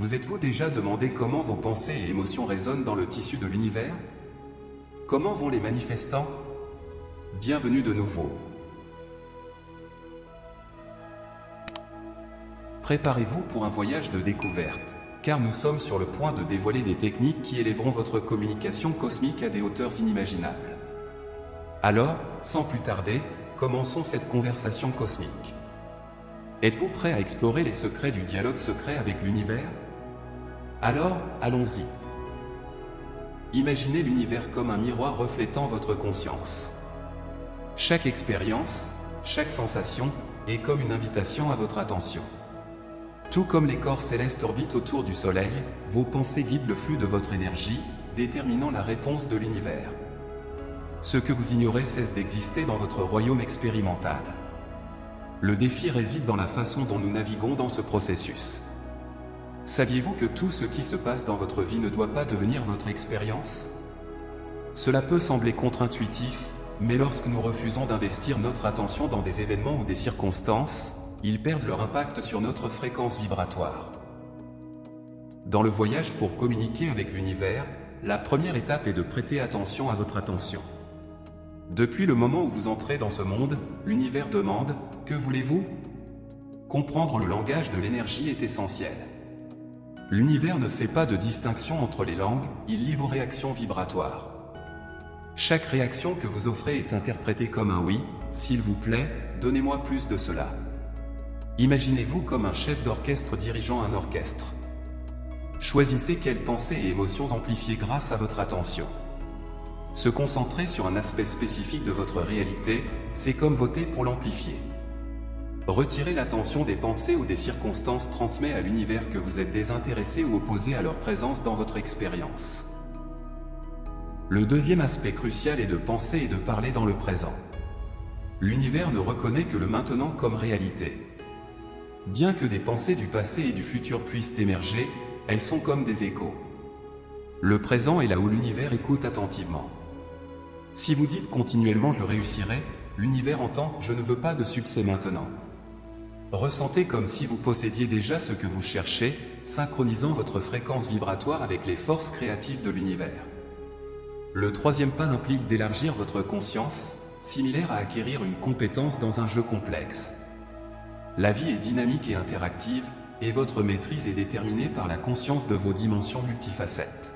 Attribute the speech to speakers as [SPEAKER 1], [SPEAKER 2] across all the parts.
[SPEAKER 1] Vous êtes-vous déjà demandé comment vos pensées et émotions résonnent dans le tissu de l'univers? Comment vont les manifestants? Bienvenue de nouveau. Préparez-vous pour un voyage de découverte, car nous sommes sur le point de dévoiler des techniques qui élèveront votre communication cosmique à des hauteurs inimaginables. Alors, sans plus tarder, commençons cette conversation cosmique. Êtes-vous prêt à explorer les secrets du dialogue secret avec l'univers? Alors, allons-y. Imaginez l'univers comme un miroir reflétant votre conscience. Chaque expérience, chaque sensation, est comme une invitation à votre attention. Tout comme les corps célestes orbitent autour du Soleil, vos pensées guident le flux de votre énergie, déterminant la réponse de l'univers. Ce que vous ignorez cesse d'exister dans votre royaume expérimental. Le défi réside dans la façon dont nous naviguons dans ce processus. Saviez-vous que tout ce qui se passe dans votre vie ne doit pas devenir votre expérience? Cela peut sembler contre-intuitif, mais lorsque nous refusons d'investir notre attention dans des événements ou des circonstances, ils perdent leur impact sur notre fréquence vibratoire. Dans le voyage pour communiquer avec l'univers, la première étape est de prêter attention à votre attention. Depuis le moment où vous entrez dans ce monde, l'univers demande « Que voulez-vous » Comprendre le langage de l'énergie est essentiel. L'univers ne fait pas de distinction entre les langues, il lit vos réactions vibratoires. Chaque réaction que vous offrez est interprétée comme un oui, s'il vous plaît, donnez-moi plus de cela. Imaginez-vous comme un chef d'orchestre dirigeant un orchestre. Choisissez quelles pensées et émotions amplifier grâce à votre attention. Se concentrer sur un aspect spécifique de votre réalité, c'est comme voter pour l'amplifier. Retirer l'attention des pensées ou des circonstances transmet à l'univers que vous êtes désintéressé ou opposé à leur présence dans votre expérience. Le deuxième aspect crucial est de penser et de parler dans le présent. L'univers ne reconnaît que le maintenant comme réalité. Bien que des pensées du passé et du futur puissent émerger, elles sont comme des échos. Le présent est là où l'univers écoute attentivement. Si vous dites continuellement « je réussirai », l'univers entend « je ne veux pas de succès maintenant ». Ressentez comme si vous possédiez déjà ce que vous cherchez, synchronisant votre fréquence vibratoire avec les forces créatives de l'univers. Le troisième pas implique d'élargir votre conscience, similaire à acquérir une compétence dans un jeu complexe. La vie est dynamique et interactive, et votre maîtrise est déterminée par la conscience de vos dimensions multifacettes.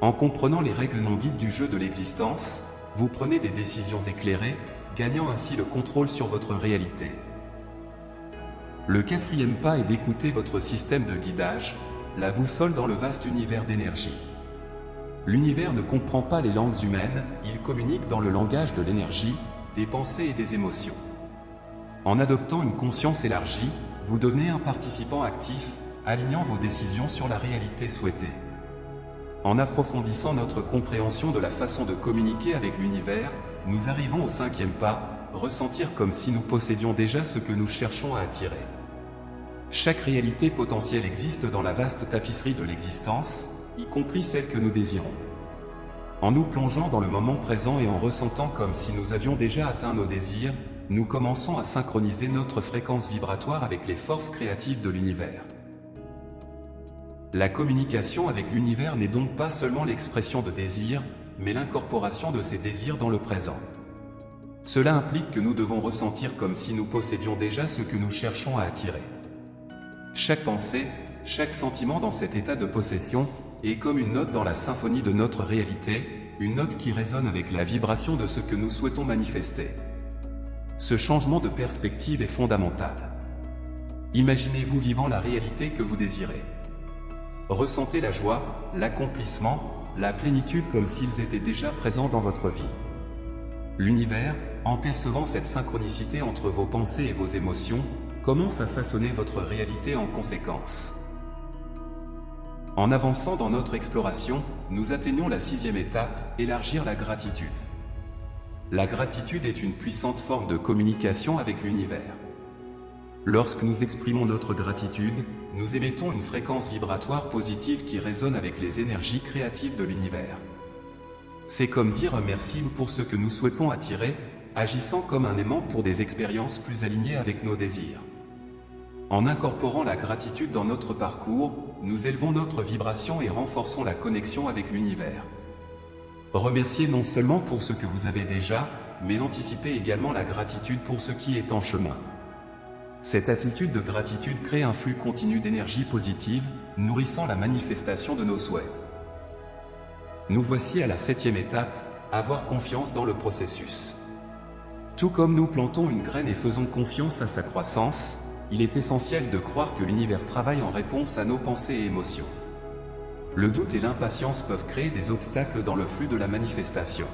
[SPEAKER 1] En comprenant les règles non dites du jeu de l'existence, vous prenez des décisions éclairées, gagnant ainsi le contrôle sur votre réalité. Le quatrième pas est d'écouter votre système de guidage, la boussole dans le vaste univers d'énergie. L'univers ne comprend pas les langues humaines, il communique dans le langage de l'énergie, des pensées et des émotions. En adoptant une conscience élargie, vous devenez un participant actif, alignant vos décisions sur la réalité souhaitée. En approfondissant notre compréhension de la façon de communiquer avec l'univers, nous arrivons au cinquième pas, ressentir comme si nous possédions déjà ce que nous cherchons à attirer. Chaque réalité potentielle existe dans la vaste tapisserie de l'existence, y compris celle que nous désirons. En nous plongeant dans le moment présent et en ressentant comme si nous avions déjà atteint nos désirs, nous commençons à synchroniser notre fréquence vibratoire avec les forces créatives de l'univers. La communication avec l'univers n'est donc pas seulement l'expression de désirs, mais l'incorporation de ces désirs dans le présent. Cela implique que nous devons ressentir comme si nous possédions déjà ce que nous cherchons à attirer. Chaque pensée, chaque sentiment dans cet état de possession, est comme une note dans la symphonie de notre réalité, une note qui résonne avec la vibration de ce que nous souhaitons manifester. Ce changement de perspective est fondamental. Imaginez-vous vivant la réalité que vous désirez. Ressentez la joie, l'accomplissement, la plénitude comme s'ils étaient déjà présents dans votre vie. L'univers, en percevant cette synchronicité entre vos pensées et vos émotions, commence à façonner votre réalité en conséquence. En avançant dans notre exploration, nous atteignons la sixième étape, élargir la gratitude. La gratitude est une puissante forme de communication avec l'univers. Lorsque nous exprimons notre gratitude, nous émettons une fréquence vibratoire positive qui résonne avec les énergies créatives de l'univers. C'est comme dire merci pour ce que nous souhaitons attirer, agissant comme un aimant pour des expériences plus alignées avec nos désirs. En incorporant la gratitude dans notre parcours, nous élevons notre vibration et renforçons la connexion avec l'univers. Remerciez non seulement pour ce que vous avez déjà, mais anticipez également la gratitude pour ce qui est en chemin. Cette attitude de gratitude crée un flux continu d'énergie positive, nourrissant la manifestation de nos souhaits. Nous voici à la 7e étape, avoir confiance dans le processus. Tout comme nous plantons une graine et faisons confiance à sa croissance, il est essentiel de croire que l'univers travaille en réponse à nos pensées et émotions. Le doute et l'impatience peuvent créer des obstacles dans le flux de la manifestation.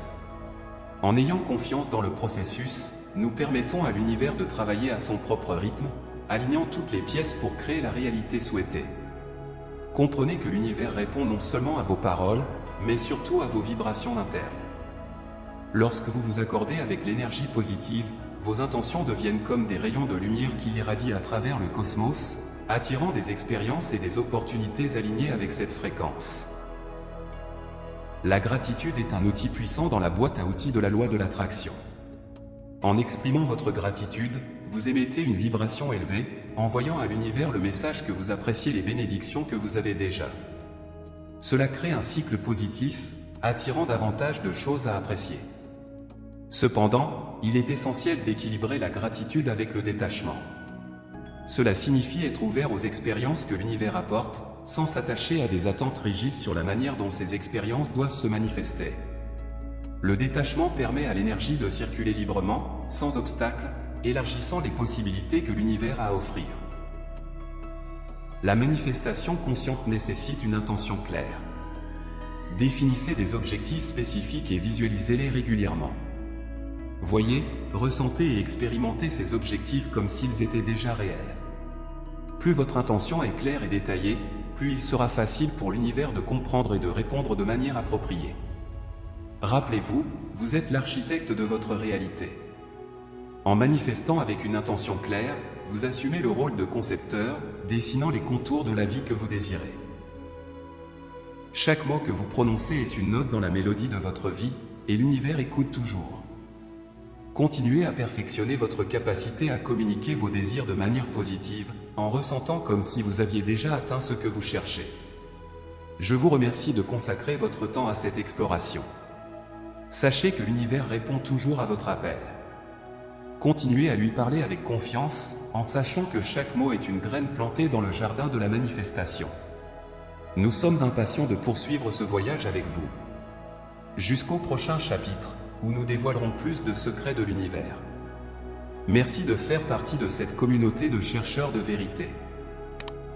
[SPEAKER 1] En ayant confiance dans le processus, nous permettons à l'univers de travailler à son propre rythme, alignant toutes les pièces pour créer la réalité souhaitée. Comprenez que l'univers répond non seulement à vos paroles, mais surtout à vos vibrations internes. Lorsque vous vous accordez avec l'énergie positive, vos intentions deviennent comme des rayons de lumière qui irradient à travers le cosmos, attirant des expériences et des opportunités alignées avec cette fréquence. La gratitude est un outil puissant dans la boîte à outils de la loi de l'attraction. En exprimant votre gratitude, vous émettez une vibration élevée, envoyant à l'univers le message que vous appréciez les bénédictions que vous avez déjà. Cela crée un cycle positif, attirant davantage de choses à apprécier. Cependant, il est essentiel d'équilibrer la gratitude avec le détachement. Cela signifie être ouvert aux expériences que l'univers apporte, sans s'attacher à des attentes rigides sur la manière dont ces expériences doivent se manifester. Le détachement permet à l'énergie de circuler librement, sans obstacle, élargissant les possibilités que l'univers a à offrir. La manifestation consciente nécessite une intention claire. Définissez des objectifs spécifiques et visualisez-les régulièrement. Voyez, ressentez et expérimentez ces objectifs comme s'ils étaient déjà réels. Plus votre intention est claire et détaillée, plus il sera facile pour l'univers de comprendre et de répondre de manière appropriée. Rappelez-vous, vous êtes l'architecte de votre réalité. En manifestant avec une intention claire, vous assumez le rôle de concepteur, dessinant les contours de la vie que vous désirez. Chaque mot que vous prononcez est une note dans la mélodie de votre vie, et l'univers écoute toujours. Continuez à perfectionner votre capacité à communiquer vos désirs de manière positive, en ressentant comme si vous aviez déjà atteint ce que vous cherchez. Je vous remercie de consacrer votre temps à cette exploration. Sachez que l'univers répond toujours à votre appel. Continuez à lui parler avec confiance, en sachant que chaque mot est une graine plantée dans le jardin de la manifestation. Nous sommes impatients de poursuivre ce voyage avec vous. Jusqu'au prochain chapitre, où nous dévoilerons plus de secrets de l'univers. Merci de faire partie de cette communauté de chercheurs de vérité.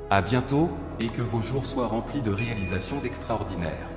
[SPEAKER 1] À bientôt, et que vos jours soient remplis de réalisations extraordinaires.